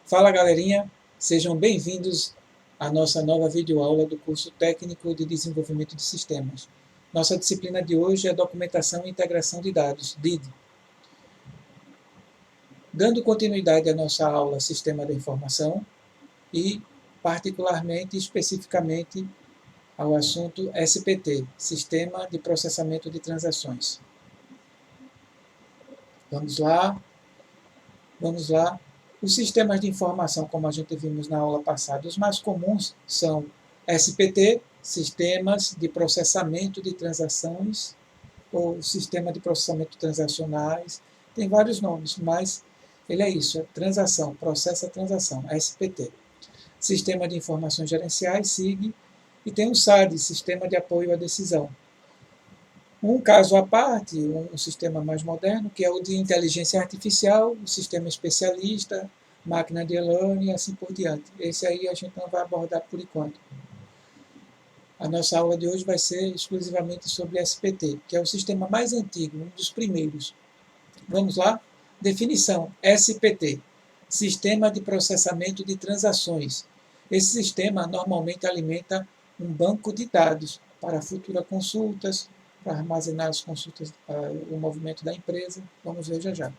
Fala galerinha, sejam bem-vindos à nossa nova videoaula do curso Técnico de Desenvolvimento de Sistemas. Nossa disciplina de hoje é Documentação e Integração de Dados, DID. Dando continuidade à nossa aula Sistema da Informação e, particularmente, especificamente, ao assunto SPT, Sistema de Processamento de Transações. Vamos lá. Os sistemas de informação, como a gente vimos na aula passada, os mais comuns são SPT, Sistemas de Processamento de Transações, ou Sistema de Processamento Transacionais, tem vários nomes, mas ele é isso, é transação, processa a transação, SPT. Sistema de Informações Gerenciais, SIG, e tem o SAD, Sistema de Apoio à Decisão. Um caso à parte, um sistema mais moderno, que é o de inteligência artificial, o sistema especialista, máquina de learning e assim por diante. Esse aí a gente não vai abordar por enquanto. A nossa aula de hoje vai ser exclusivamente sobre SPT, que é o sistema mais antigo, um dos primeiros. Vamos lá? Definição: SPT, Sistema de Processamento de Transações. Esse sistema normalmente alimenta um banco de dados para futuras consultas, para armazenar as consultas, o movimento da empresa. Vamos ver já já.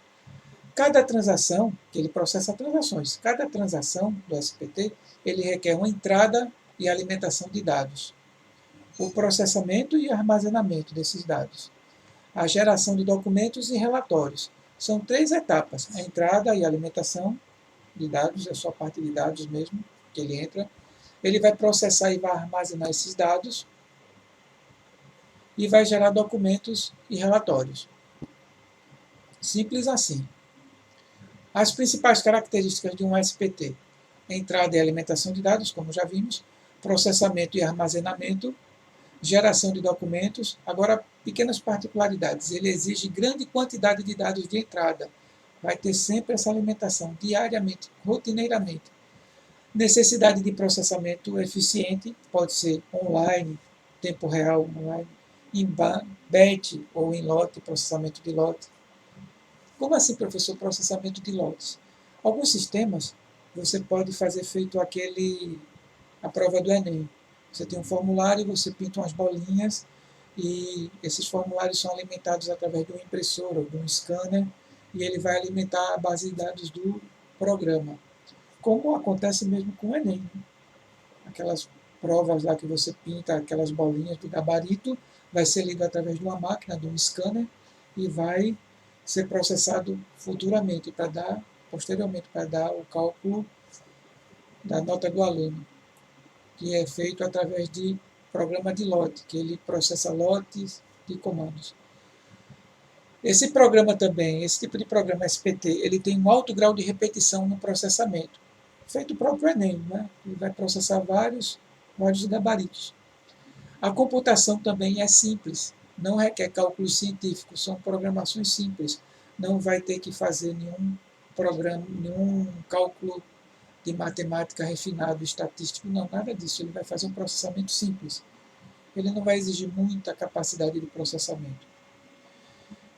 Cada transação, que ele processa transações, cada transação do SPT, ele requer uma entrada e alimentação de dados, o processamento e armazenamento desses dados, a geração de documentos e relatórios. São 3 etapas: a entrada e a alimentação de dados, é só a parte de dados mesmo que ele entra. Ele vai processar e vai armazenar esses dados e vai gerar documentos e relatórios. Simples assim. As principais características de um SPT: entrada e alimentação de dados, como já vimos, processamento e armazenamento, geração de documentos. Agora, pequenas particularidades: ele exige grande quantidade de dados de entrada, vai ter sempre essa alimentação diariamente, rotineiramente. Necessidade de processamento eficiente, pode ser online, tempo real online, em batch ou em lote, processamento de lote. Como assim, professor, processamento de lotes? Alguns sistemas você pode fazer feito a prova do Enem. Você tem um formulário, você pinta umas bolinhas e esses formulários são alimentados através de uma impressora ou de um scanner e ele vai alimentar a base de dados do programa. Como acontece mesmo com o Enem. Aquelas provas lá que você pinta, aquelas bolinhas do gabarito, vai ser lido através de uma máquina, de um scanner, e vai ser processado futuramente, posteriormente, para dar o cálculo da nota do aluno, que é feito através de programa de lote, que ele processa lotes de comandos. Esse programa também, esse tipo de programa SPT, ele tem um alto grau de repetição no processamento, feito o próprio Enem, né? Ele vai processar vários gabaritos. A computação também é simples, não requer cálculos científicos, são programações simples. Não vai ter que fazer nenhum cálculo de matemática refinado, estatístico, não, nada disso. Ele vai fazer um processamento simples. Ele não vai exigir muita capacidade de processamento.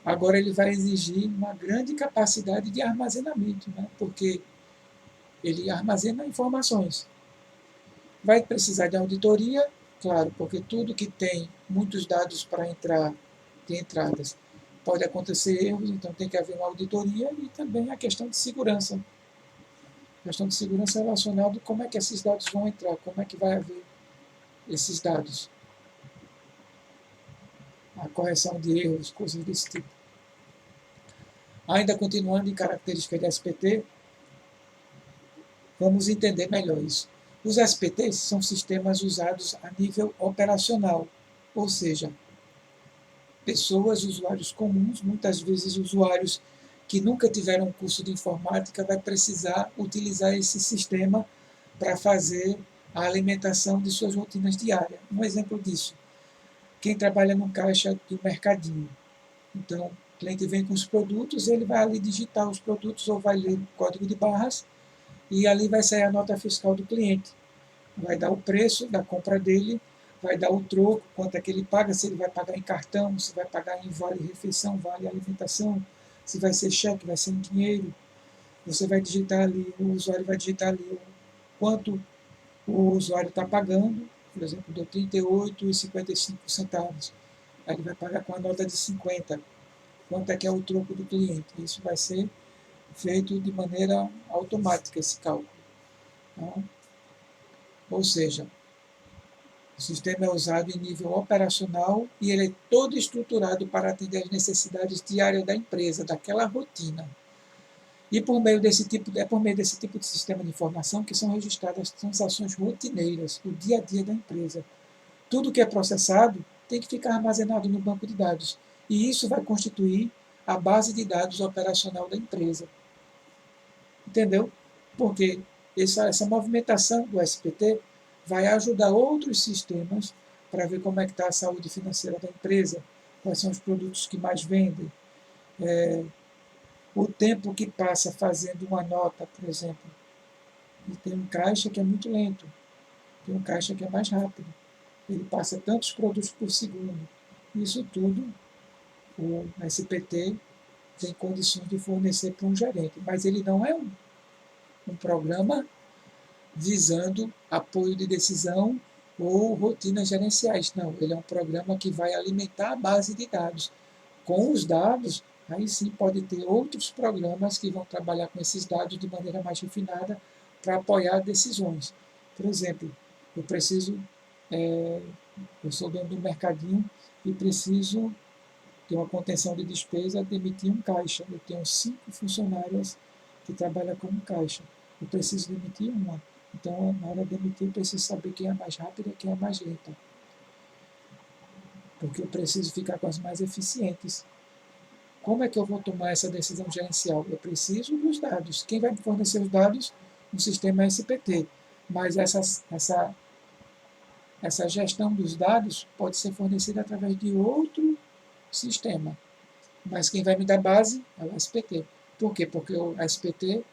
Agora ele vai exigir uma grande capacidade de armazenamento, né? Porque ele armazena informações. Vai precisar de auditoria, claro, porque tudo que tem muitos dados para entrar, de entradas, pode acontecer erros, então tem que haver uma auditoria e também a questão de segurança. A questão de segurança relacionada a como é que esses dados vão entrar, como é que vai haver esses dados. A correção de erros, coisas desse tipo. Ainda continuando em características de SPT, vamos entender melhor isso. Os SPTs são sistemas usados a nível operacional, ou seja, pessoas, usuários comuns, muitas vezes usuários que nunca tiveram um curso de informática, vai precisar utilizar esse sistema para fazer a alimentação de suas rotinas diárias. Um exemplo disso: quem trabalha no caixa do mercadinho. Então, o cliente vem com os produtos, ele vai ali digitar os produtos ou vai ler o código de barras e ali vai sair a nota fiscal do cliente. Vai dar o preço da compra dele, vai dar o troco, quanto é que ele paga, se ele vai pagar em cartão, se vai pagar em vale refeição, vale alimentação, se vai ser cheque, vai ser em dinheiro. Você vai digitar ali, o usuário vai digitar ali o quanto o usuário está pagando, por exemplo, deu 38,55 centavos. Aí ele vai pagar com a nota de 50. Quanto é que é o troco do cliente? Isso vai ser feito de maneira automática, esse cálculo. Tá? Ou seja, o sistema é usado em nível operacional e ele é todo estruturado para atender às necessidades diárias da empresa, daquela rotina. E é por meio desse tipo de sistema de informação que são registradas as transações rotineiras, o dia a dia da empresa. Tudo que é processado tem que ficar armazenado no banco de dados. E isso vai constituir a base de dados operacional da empresa. Entendeu? Porque essa movimentação do SPT vai ajudar outros sistemas para ver como é que está a saúde financeira da empresa, quais são os produtos que mais vendem, o tempo que passa fazendo uma nota, por exemplo. E tem um caixa que é muito lento, tem um caixa que é mais rápido. Ele passa tantos produtos por segundo. Isso tudo o SPT tem condições de fornecer para um gerente, mas ele não é um programa visando apoio de decisão ou rotinas gerenciais. Não, ele é um programa que vai alimentar a base de dados. Com os dados, aí sim pode ter outros programas que vão trabalhar com esses dados de maneira mais refinada para apoiar decisões. Por exemplo, eu preciso, eu sou dono do mercadinho e preciso ter uma contenção de despesa, demitir um caixa. Eu tenho 5 funcionárias que trabalham como caixa. Eu preciso demitir uma. Então, na hora de demitir, eu preciso saber quem é mais rápida e quem é mais lenta. Porque eu preciso ficar com as mais eficientes. Como é que eu vou tomar essa decisão gerencial? Eu preciso dos dados. Quem vai me fornecer os dados? O sistema SPT. Mas essa gestão dos dados pode ser fornecida através de outro sistema. Mas quem vai me dar base é o SPT. Por quê? Porque o SPT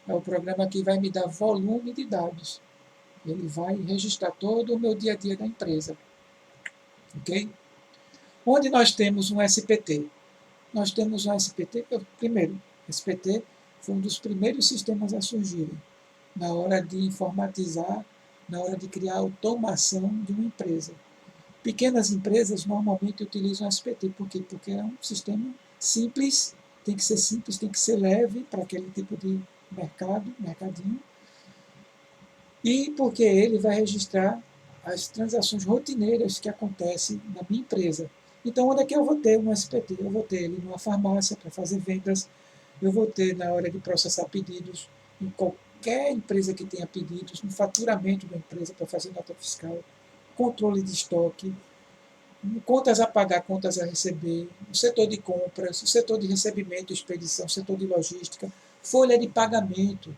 é o programa que vai me dar volume de dados. Ele vai registrar todo o meu dia a dia da empresa. Ok? Onde nós temos um SPT? Nós temos um SPT, primeiro, SPT foi um dos primeiros sistemas a surgirem na hora de informatizar, na hora de criar automação de uma empresa. Pequenas empresas normalmente utilizam SPT. Por quê? Porque é um sistema simples, tem que ser leve para aquele tipo de mercadinho, e porque ele vai registrar as transações rotineiras que acontecem na minha empresa. Então, onde é que eu vou ter um SPT? Eu vou ter ele numa farmácia para fazer vendas, eu vou ter na hora de processar pedidos, em qualquer empresa que tenha pedidos, no faturamento da empresa para fazer nota fiscal, controle de estoque, contas a pagar, contas a receber, o setor de compras, o setor de recebimento, expedição, o setor de logística, folha de pagamento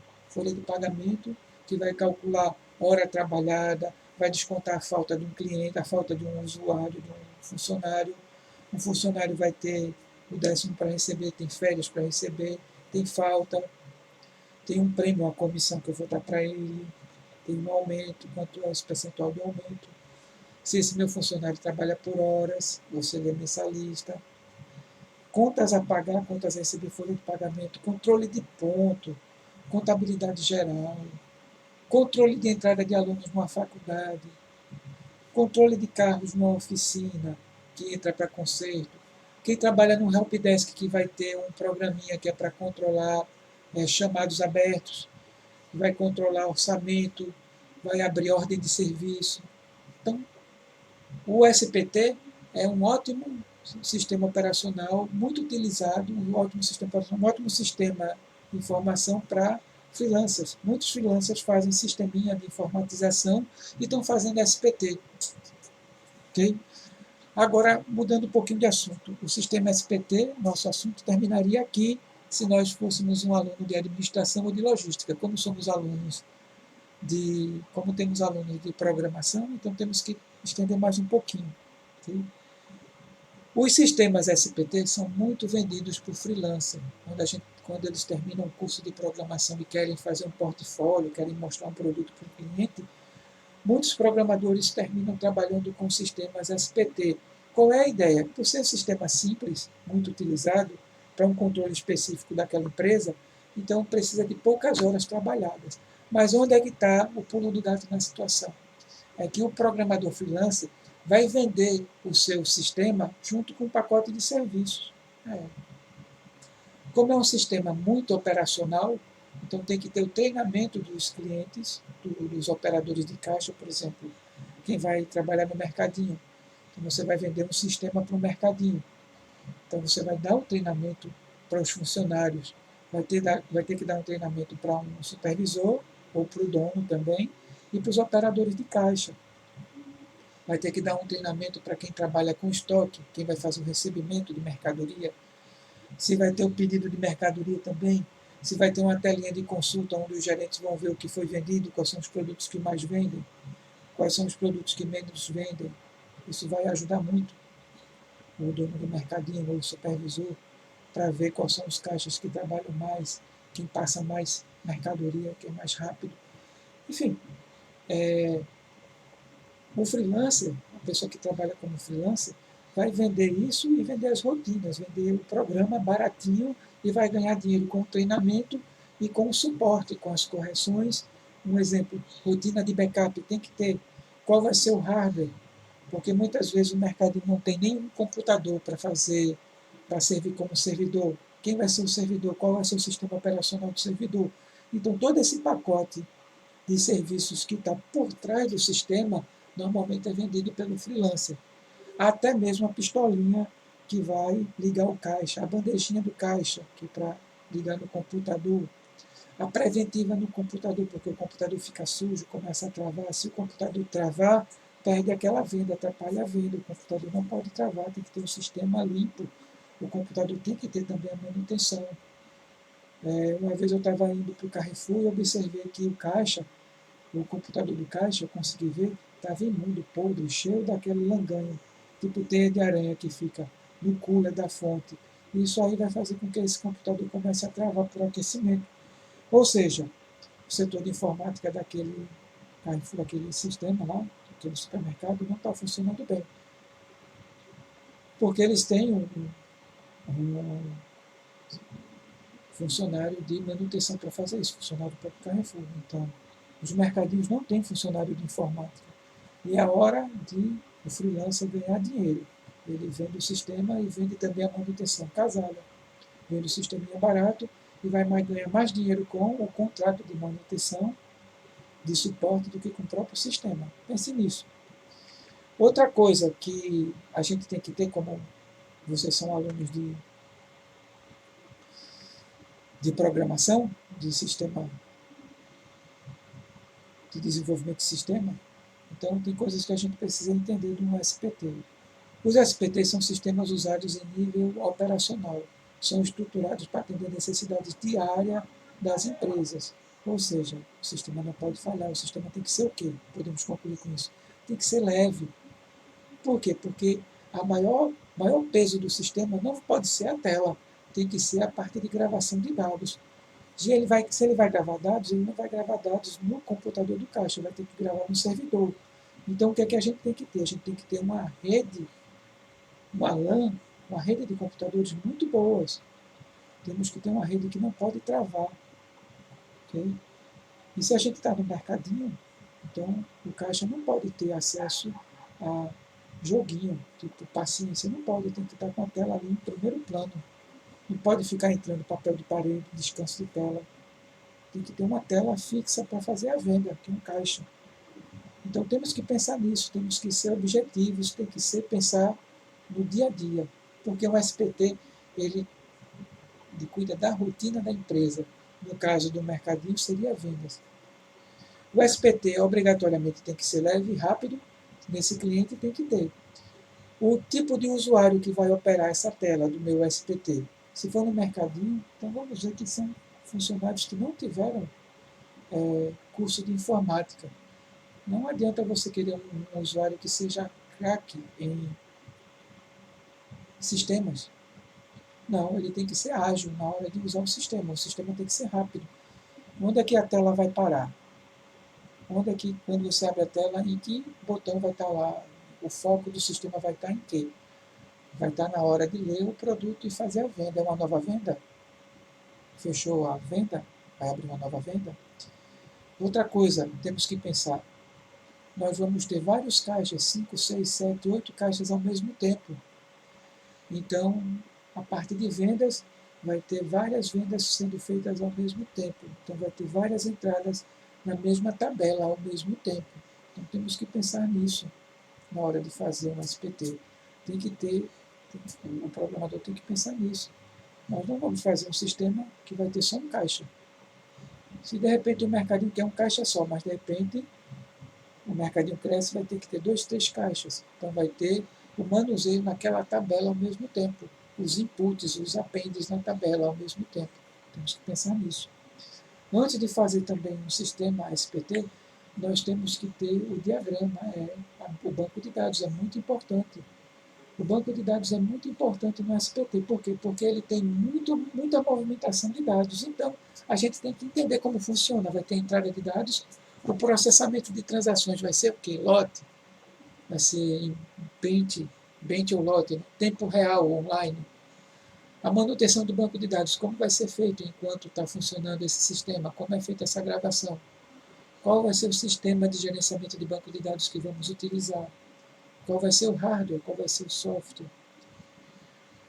que vai calcular hora trabalhada, vai descontar a falta de um cliente, a falta de um usuário, de um funcionário. Um funcionário vai ter o 10º para receber, tem férias para receber, tem falta, tem um prêmio, uma comissão que eu vou dar para ele, tem um aumento, quanto é esse percentual do aumento. Se esse meu funcionário trabalha por horas, você é mensalista. Contas a pagar, contas a receber, folha de pagamento, controle de ponto, contabilidade geral, controle de entrada de alunos numa faculdade, controle de carros numa oficina, que entra para conserto. Quem trabalha no helpdesk, que vai ter um programinha que é para controlar chamados abertos, vai controlar orçamento, vai abrir ordem de serviço. Então, o SPT é um ótimo sistema operacional, muito utilizado, um ótimo sistema de informação para freelancers. Muitos freelancers fazem sisteminha de informatização e estão fazendo SPT. Okay? Agora, mudando um pouquinho de assunto, o sistema SPT, nosso assunto terminaria aqui se nós fôssemos um aluno de administração ou de logística. Como temos alunos de programação, então temos que estender mais um pouquinho. Okay? Os sistemas SPT são muito vendidos por freelancer, quando eles terminam um curso de programação e querem fazer um portfólio, querem mostrar um produto para o cliente, muitos programadores terminam trabalhando com sistemas SPT. Qual é a ideia? Por ser um sistema simples, muito utilizado, para um controle específico daquela empresa, então precisa de poucas horas trabalhadas. Mas onde é que está o pulo do gato na situação? É que o programador freelancer vai vender o seu sistema junto com um pacote de serviços. É. Como é um sistema muito operacional, então tem que ter o treinamento dos clientes, dos operadores de caixa, por exemplo, quem vai trabalhar no mercadinho. Então você vai vender um sistema para o mercadinho. Então você vai dar o treinamento para os funcionários, vai ter que dar um treinamento para um supervisor ou para o dono também e para os operadores de caixa. Vai ter que dar um treinamento para quem trabalha com estoque, quem vai fazer o recebimento de mercadoria, se vai ter o pedido de mercadoria também, se vai ter uma telinha de consulta onde os gerentes vão ver o que foi vendido, quais são os produtos que mais vendem, quais são os produtos que menos vendem. Isso vai ajudar muito o dono do mercadinho ou o supervisor para ver quais são os caixas que trabalham mais, quem passa mais mercadoria, quem é mais rápido. Enfim, o freelancer, a pessoa que trabalha como freelancer, vai vender isso e vender as rotinas, vender o programa baratinho e vai ganhar dinheiro com o treinamento e com o suporte, com as correções. Um exemplo, rotina de backup tem que ter. Qual vai ser o hardware? Porque muitas vezes o mercado não tem nenhum computador para fazer, para servir como servidor. Quem vai ser o servidor? Qual vai ser o sistema operacional do servidor? Então, todo esse pacote de serviços que está por trás do sistema normalmente é vendido pelo freelancer. Até mesmo a pistolinha que vai ligar o caixa, a bandejinha do caixa, que é para ligar no computador, a preventiva no computador, porque o computador fica sujo, começa a travar. Se o computador travar, perde aquela venda, atrapalha a venda. O computador não pode travar, tem que ter um sistema limpo. O computador tem que ter também a manutenção. Uma vez eu estava indo para o Carrefour e observei que o computador do caixa, eu consegui ver, estava imundo, podre, cheio daquele langanho, tipo teia de aranha que fica no cooler da fonte. E isso aí vai fazer com que esse computador comece a travar por aquecimento. Ou seja, o setor de informática daquele Carrefour, daquele sistema lá, daquele supermercado, não está funcionando bem. Porque eles têm um funcionário de manutenção para fazer isso, funcionário do próprio Carrefour. Então, os mercadinhos não têm funcionário de informática. E é a hora de o freelancer ganhar dinheiro. Ele vende o sistema e vende também a manutenção casada. Vende o sisteminha barato e vai ganhar mais dinheiro com o contrato de manutenção, de suporte, do que com o próprio sistema. Pense nisso. Outra coisa que a gente tem que ter, como vocês são alunos de programação, de sistema, de desenvolvimento de sistema, então tem coisas que a gente precisa entender de um SPT. Os SPTs são sistemas usados em nível operacional, são estruturados para atender necessidades diárias das empresas. Ou seja, o sistema não pode falhar, o sistema tem que ser o quê? Podemos concluir com isso. Tem que ser leve. Por quê? Porque o maior peso do sistema não pode ser a tela, tem que ser a parte de gravação de dados. Se ele vai gravar dados, ele não vai gravar dados no computador do caixa, ele vai ter que gravar no servidor. Então, o que é que a gente tem que ter? A gente tem que ter uma rede, uma LAN, uma rede de computadores muito boas. Temos que ter uma rede que não pode travar. Okay? E se a gente está no mercadinho, então o caixa não pode ter acesso a joguinho, tipo paciência, não pode, tem que estar com a tela ali em primeiro plano. Não pode ficar entrando papel de parede, descanso de tela. Tem que ter uma tela fixa para fazer a venda, que é um caixa. Então temos que pensar nisso, temos que ser objetivos, tem que ser pensar no dia a dia. Porque o SPT, ele cuida da rotina da empresa. No caso do mercadinho, seria vendas. O SPT obrigatoriamente tem que ser leve e rápido, nesse cliente tem que ter. O tipo de usuário que vai operar essa tela do meu SPT, se for no mercadinho, então vamos dizer que são funcionários que não tiveram curso de informática. Não adianta você querer um usuário que seja craque em sistemas. Não, ele tem que ser ágil na hora de usar o sistema tem que ser rápido. Onde é que a tela vai parar? Onde é que, quando você abre a tela, em que botão vai estar lá? O foco do sistema vai estar em quê? Vai estar na hora de ler o produto e fazer a venda. É uma nova venda? fechou a venda, vai abrir uma nova venda. Outra coisa, temos que pensar, nós vamos ter vários caixas, 5, 6, 7, 8 caixas ao mesmo tempo. Então, a parte de vendas vai ter várias vendas sendo feitas ao mesmo tempo. Então, vai ter várias entradas na mesma tabela ao mesmo tempo. Então, temos que pensar nisso na hora de fazer um SPT. Tem que ter, o programador tem que pensar nisso. Nós não vamos fazer um sistema que vai ter só um caixa. Se de repente o mercadinho quer um caixa só, mas de repente o mercadinho cresce, vai ter que ter 2, 3 caixas. Então vai ter o manuseio naquela tabela ao mesmo tempo, os inputs, os apêndices na tabela ao mesmo tempo. Temos que pensar nisso. Antes de fazer também um sistema SPT, nós temos que ter o diagrama, o banco de dados, é muito importante. O banco de dados é muito importante no SPT. Por quê? Porque ele tem muita movimentação de dados. Então, a gente tem que entender como funciona. Vai ter entrada de dados, o processamento de transações vai ser o quê? Lote, vai ser em bench ou lote, tempo real, online. A manutenção do banco de dados, como vai ser feito enquanto está funcionando esse sistema? Como é feita essa gravação? Qual vai ser o sistema de gerenciamento de banco de dados que vamos utilizar? Qual vai ser o hardware? Qual vai ser o software?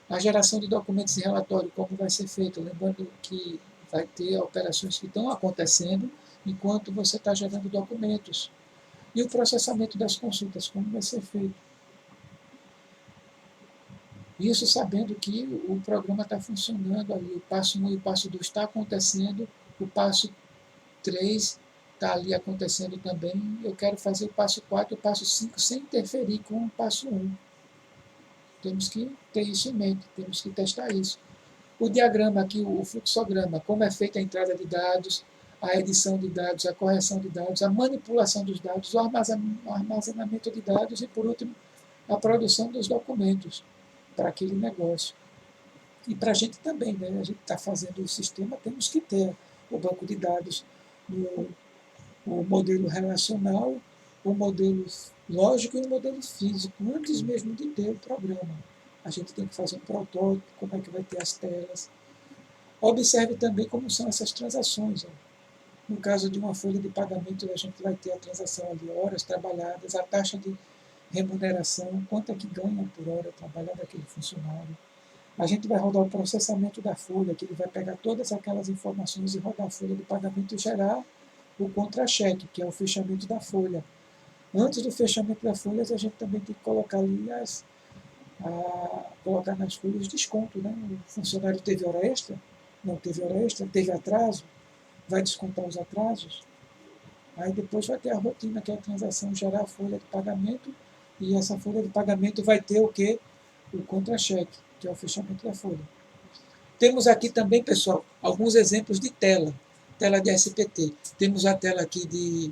A geração de documentos e relatório, como vai ser feito? Lembrando que vai ter operações que estão acontecendo enquanto você está gerando documentos. E o processamento das consultas, como vai ser feito? Isso sabendo que o programa está funcionando ali, o passo 1 e o passo 2 está acontecendo, o passo 3 está ali acontecendo também, eu quero fazer o passo 4 e o passo 5 sem interferir com o passo 1. Temos que ter isso em mente, temos que testar isso. O diagrama aqui, o fluxograma, como é feita a entrada de dados, a edição de dados, a correção de dados, a manipulação dos dados, o armazenamento de dados e, por último, a produção dos documentos para aquele negócio. E para a gente também, né? A gente está fazendo o sistema, temos que ter o banco de dados, o modelo relacional, o modelo lógico e o modelo físico, antes mesmo de ter o programa. A gente tem que fazer um protótipo, como é que vai ter as telas. Observe também como são essas transações. No caso de uma folha de pagamento, a gente vai ter a transação ali, horas trabalhadas, a taxa de remuneração, quanto é que ganha por hora trabalhada aquele funcionário. A gente vai rodar o processamento da folha, que ele vai pegar todas aquelas informações e rodar a folha de pagamento e gerar o contra-cheque, que é o fechamento da folha. Antes do fechamento da folha, a gente também tem que colocar ali colocar nas folhas desconto. Né? O funcionário teve hora extra, não teve hora extra, teve atraso, vai descontar os atrasos. Aí depois vai ter a rotina, que é a transação, gerar a folha de pagamento, e essa folha de pagamento vai ter o quê? O contra-cheque, que é o fechamento da folha. Temos aqui também, pessoal, alguns exemplos de tela de SPT. Temos a tela aqui de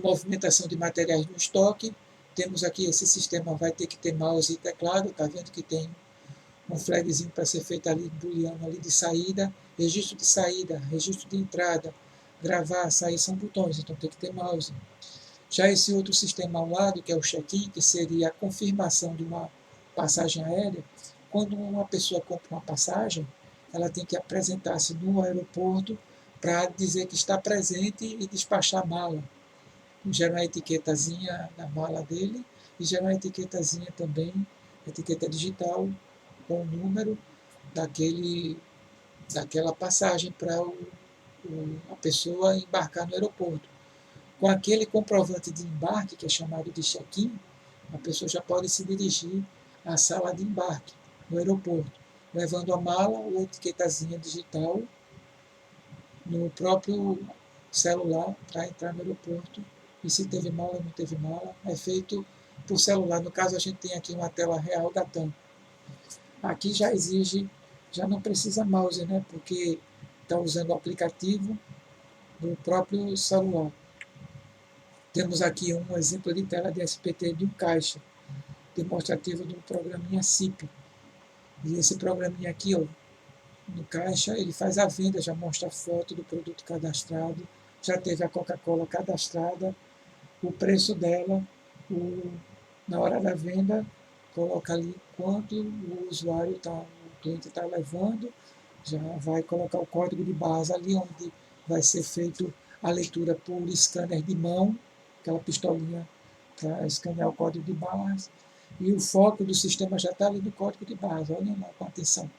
movimentação de materiais no estoque. Temos aqui esse sistema, vai ter que ter mouse e teclado, está vendo que tem um flagzinho para ser feito ali, booleano ali de saída, registro de saída, registro de entrada, gravar, sair são botões, então tem que ter mouse. Já esse outro sistema ao lado, que é o check-in, que seria a confirmação de uma passagem aérea, quando uma pessoa compra uma passagem, ela tem que apresentar-se no aeroporto para dizer que está presente e despachar a mala. Gera uma etiquetazinha na mala dele e gera uma etiquetazinha também, etiqueta digital, com o número daquela passagem para a pessoa embarcar no aeroporto. Com aquele comprovante de embarque, que é chamado de check-in, a pessoa já pode se dirigir à sala de embarque no aeroporto, levando a mala ou etiquetazinha digital no próprio celular para entrar no aeroporto. E se teve mala ou não teve mala, é feito por celular. No caso, a gente tem aqui uma tela real da TAM. Aqui já exige, já não precisa mouse, né? Porque está usando o aplicativo do próprio celular. Temos aqui um exemplo de tela de SPT de um caixa, demonstrativo de um programinha SIP. E esse programinha aqui, ó, no caixa, ele faz a venda, já mostra a foto do produto cadastrado, já teve a Coca-Cola cadastrada, o preço dela, na hora da venda, coloca ali quanto o usuário o cliente está levando, já vai colocar o código de barras ali, onde vai ser feito a leitura por scanner de mão, aquela pistolinha para escanear o código de barras, e o foco do sistema já está ali no código de barras, olhem lá com atenção.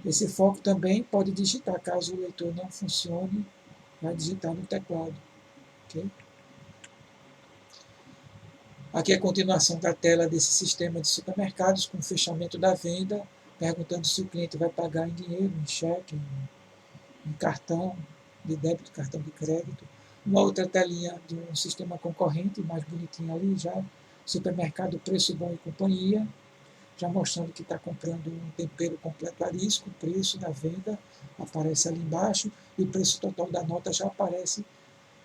Esse foco também pode digitar, caso o leitor não funcione, vai digitar no teclado. Okay? Aqui é a continuação da tela desse sistema de supermercados, com o fechamento da venda, perguntando se o cliente vai pagar em dinheiro, em cheque, em cartão de débito, cartão de crédito. Uma outra telinha de um sistema concorrente, mais bonitinho ali já, supermercado Preço Bom e Companhia, já mostrando que está comprando um tempero completo arisco, o preço da venda aparece ali embaixo e o preço total da nota já aparece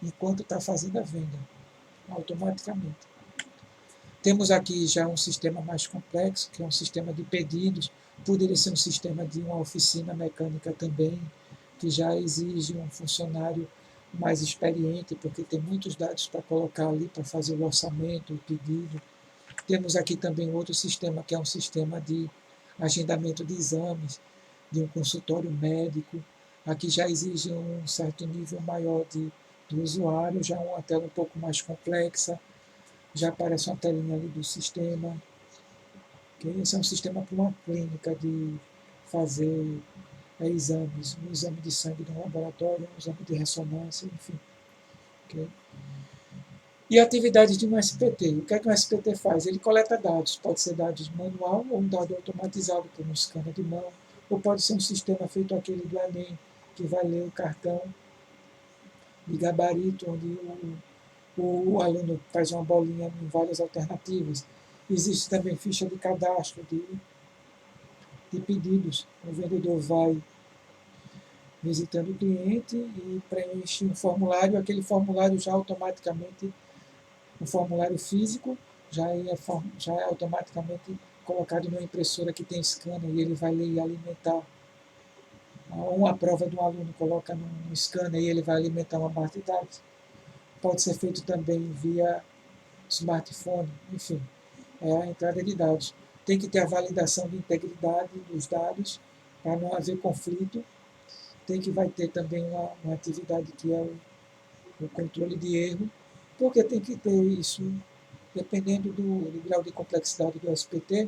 enquanto está fazendo a venda, automaticamente. Temos aqui já um sistema mais complexo, que é um sistema de pedidos, poderia ser um sistema de uma oficina mecânica também, que já exige um funcionário mais experiente, porque tem muitos dados para colocar ali, para fazer o orçamento, o pedido. Temos aqui também outro sistema, que é um sistema de agendamento de exames, de um consultório médico. Aqui já exige um certo nível maior do usuário, já uma tela um pouco mais complexa, já aparece uma telinha ali do sistema. Okay? Esse é um sistema para uma clínica de fazer exames, um exame de sangue no laboratório, um exame de ressonância, enfim. Okay? E atividades de um SPT. O que é que um SPT faz? Ele coleta dados, pode ser dados manual ou um dado automatizado por um scanner de mão, ou pode ser um sistema feito aquele do Enem, que vai ler o cartão de gabarito, onde o aluno faz uma bolinha em várias alternativas. Existe também ficha de cadastro de pedidos. O vendedor vai visitando o cliente e preenche um formulário, aquele formulário já automaticamente, um formulário físico, já é automaticamente colocado numa impressora que tem scanner e ele vai ler e alimentar. Uma prova de um aluno coloca num scanner e ele vai alimentar uma base de dados. Pode ser feito também via smartphone, enfim, é a entrada de dados. Tem que ter a validação de integridade dos dados para não haver conflito. Vai ter também uma atividade que é o controle de erro, porque tem que ter isso, dependendo do grau de complexidade do SPT,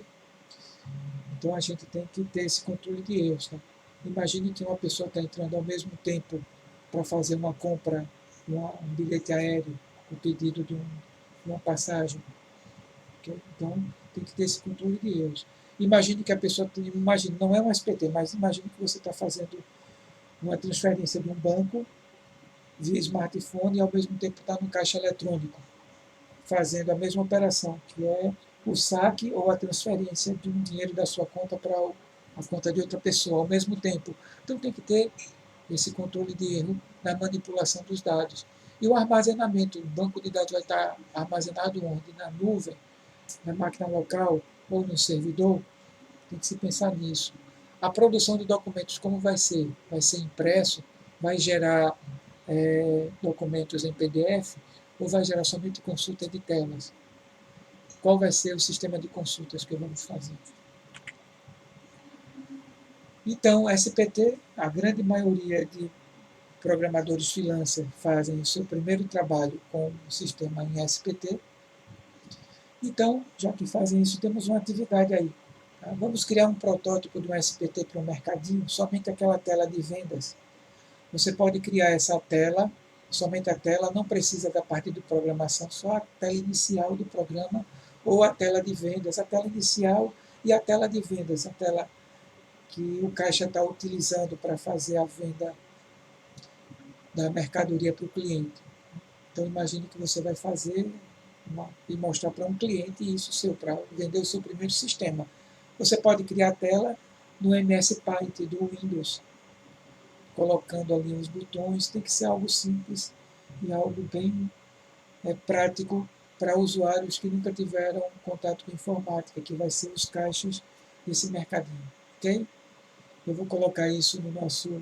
então a gente tem que ter esse controle de erros. Tá? Imagine que uma pessoa está entrando ao mesmo tempo para fazer uma compra, um bilhete aéreo, o pedido de uma passagem. Okay? Então, tem que ter esse controle de erros. Imagine que a pessoa tem, não é um SPT, mas imagine que você está fazendo uma transferência de um banco via smartphone e ao mesmo tempo está no caixa eletrônico, fazendo a mesma operação, que é o saque ou a transferência de um dinheiro da sua conta para a conta de outra pessoa ao mesmo tempo. Então tem que ter esse controle de erro na manipulação dos dados. E o armazenamento, o banco de dados vai estar armazenado onde? Na nuvem, na máquina local ou no servidor? Tem que se pensar nisso. A produção de documentos, como vai ser? Vai ser impresso? Vai gerar documentos em PDF? Ou vai gerar somente consulta de telas? Qual vai ser o sistema de consultas que vamos fazer? Então, SPT, a grande maioria de programadores freelancer fazem o seu primeiro trabalho com o sistema em SPT. Então, já que fazem isso, temos uma atividade aí. Tá? Vamos criar um protótipo de um SPT para um mercadinho, somente aquela tela de vendas. Você pode criar essa tela, somente a tela, não precisa da parte de programação, só a tela inicial do programa ou a tela de vendas, a tela inicial e a tela de vendas, a tela que o caixa está utilizando para fazer a venda da mercadoria para o cliente. Então imagine que você vai fazer e mostrar para um cliente isso seu, para vender o seu primeiro sistema. Você pode criar a tela no MS Paint do Windows, colocando ali os botões, tem que ser algo simples e algo bem prático para usuários que nunca tiveram contato com informática, que vai ser os caixas desse mercadinho. Ok? Eu vou colocar isso no nosso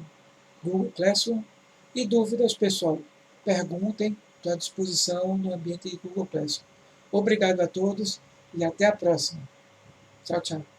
Google Classroom. E dúvidas, pessoal, perguntem, estou à disposição no ambiente de Google Classroom. Obrigado a todos e até a próxima. Tchau, tchau.